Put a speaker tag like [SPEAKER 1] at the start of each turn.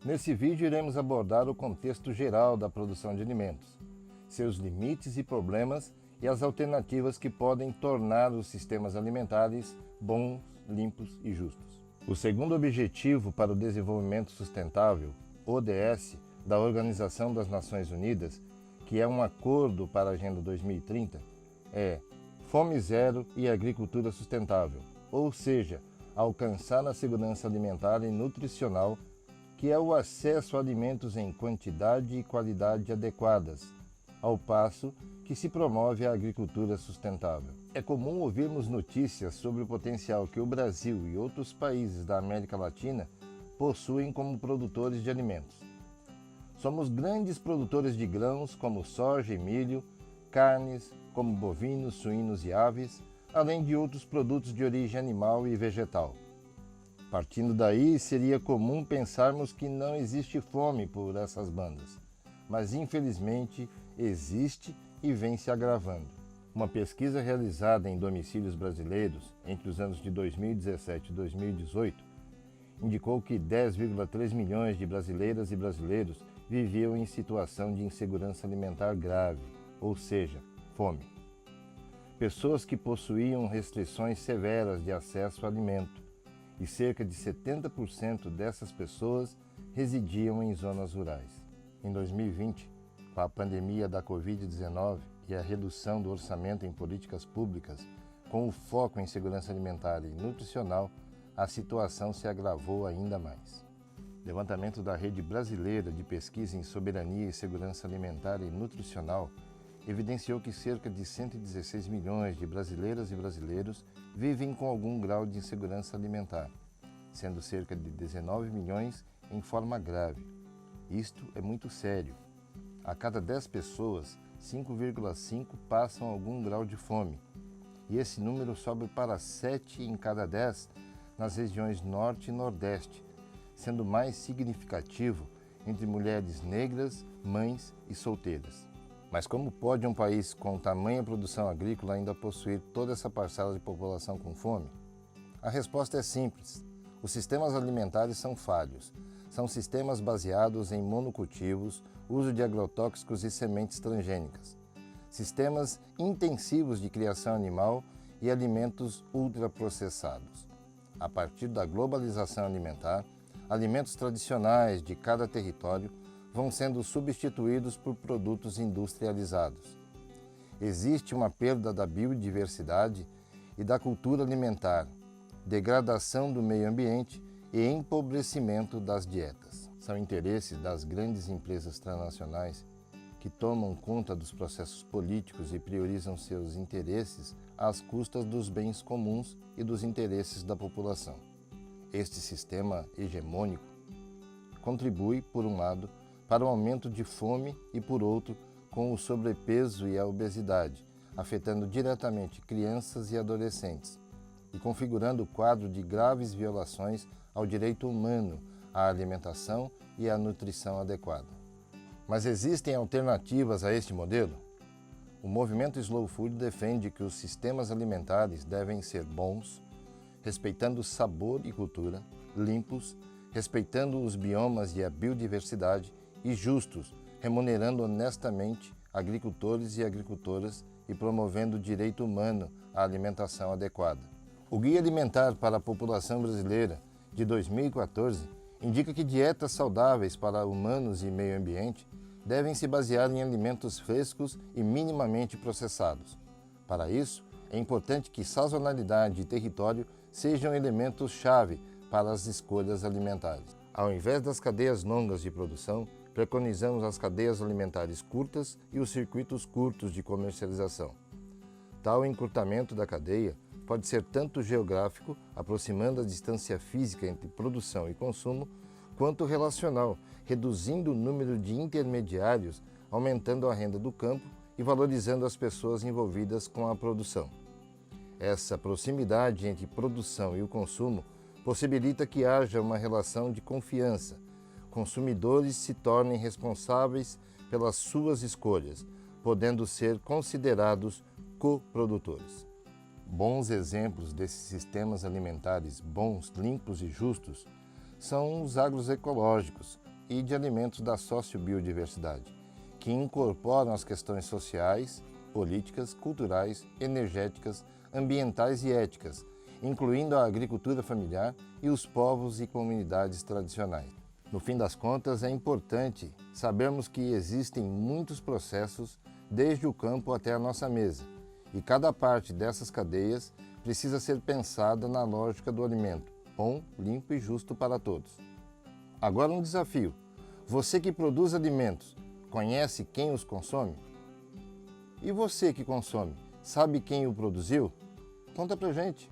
[SPEAKER 1] Nesse vídeo iremos abordar o contexto geral da produção de alimentos, seus limites e problemas e as alternativas que podem tornar os sistemas alimentares bons, limpos e justos. O segundo objetivo para o desenvolvimento sustentável, ODS, da Organização das Nações Unidas, que é um acordo para a Agenda 2030, é fome zero e agricultura sustentável, ou seja, alcançar a segurança alimentar e nutricional, que é o acesso a alimentos em quantidade e qualidade adequadas, ao passo que se promove a agricultura sustentável. É comum ouvirmos notícias sobre o potencial que o Brasil e outros países da América Latina possuem como produtores de alimentos. Somos grandes produtores de grãos como soja e milho, carnes como bovinos, suínos e aves, além de outros produtos de origem animal e vegetal. Partindo daí, seria comum pensarmos que não existe fome por essas bandas, mas infelizmente existe e vem se agravando. Uma pesquisa realizada em domicílios brasileiros entre os anos de 2017 e 2018 indicou que 10,3 milhões de brasileiras e brasileiros viviam em situação de insegurança alimentar grave, ou seja, fome. Pessoas que possuíam restrições severas de acesso ao alimento, e cerca de 70% dessas pessoas residiam em zonas rurais. Em 2020, com a pandemia da Covid-19 e a redução do orçamento em políticas públicas, com o foco em segurança alimentar e nutricional, a situação se agravou ainda mais. Levantamento da Rede Brasileira de Pesquisa em Soberania e Segurança Alimentar e Nutricional evidenciou que cerca de 116 milhões de brasileiras e brasileiros vivem com algum grau de insegurança alimentar, sendo cerca de 19 milhões em forma grave. Isto é muito sério. A cada 10 pessoas, 5,5 passam algum grau de fome, e esse número sobe para 7 em cada 10 nas regiões Norte e Nordeste, sendo mais significativo entre mulheres negras, mães e solteiras. Mas como pode um país com tamanha produção agrícola ainda possuir toda essa parcela de população com fome? A resposta é simples. Os sistemas alimentares são falhos. São sistemas baseados em monocultivos, uso de agrotóxicos e sementes transgênicas. Sistemas intensivos de criação animal e alimentos ultraprocessados. A partir da globalização alimentar, alimentos tradicionais de cada território vão sendo substituídos por produtos industrializados. Existe uma perda da biodiversidade e da cultura alimentar, degradação do meio ambiente e empobrecimento das dietas. São interesses das grandes empresas transnacionais que tomam conta dos processos políticos e priorizam seus interesses às custas dos bens comuns e dos interesses da população. Este sistema hegemônico contribui, por um lado, para o aumento de fome e, por outro, com o sobrepeso e a obesidade, afetando diretamente crianças e adolescentes e configurando o quadro de graves violações ao direito humano à alimentação e à nutrição adequada. Mas existem alternativas a este modelo? O movimento Slow Food defende que os sistemas alimentares devem ser bons, respeitando sabor e cultura, limpos, respeitando os biomas e a biodiversidade, e justos, remunerando honestamente agricultores e agricultoras e promovendo o direito humano à alimentação adequada. O Guia Alimentar para a População Brasileira, de 2014, indica que dietas saudáveis para humanos e meio ambiente devem se basear em alimentos frescos e minimamente processados. Para isso, é importante que sazonalidade e território sejam elementos-chave para as escolhas alimentares. Ao invés das cadeias longas de produção, preconizamos as cadeias alimentares curtas e os circuitos curtos de comercialização. Tal encurtamento da cadeia pode ser tanto geográfico, aproximando a distância física entre produção e consumo, quanto relacional, reduzindo o número de intermediários, aumentando a renda do campo e valorizando as pessoas envolvidas com a produção. Essa proximidade entre produção e o consumo possibilita que haja uma relação de confiança. Consumidores se tornem responsáveis pelas suas escolhas, podendo ser considerados coprodutores. Bons exemplos desses sistemas alimentares bons, limpos e justos são os agroecológicos, e de alimentos da sociobiodiversidade, que incorporam as questões sociais, políticas, culturais, energéticas, ambientais e éticas, incluindo a agricultura familiar e os povos e comunidades tradicionais. No fim das contas, é importante sabermos que existem muitos processos desde o campo até a nossa mesa, e cada parte dessas cadeias precisa ser pensada na lógica do alimento, bom, limpo e justo para todos. Agora um desafio. Você que produz alimentos, conhece quem os consome? E você que consome, sabe quem o produziu? Conta pra gente!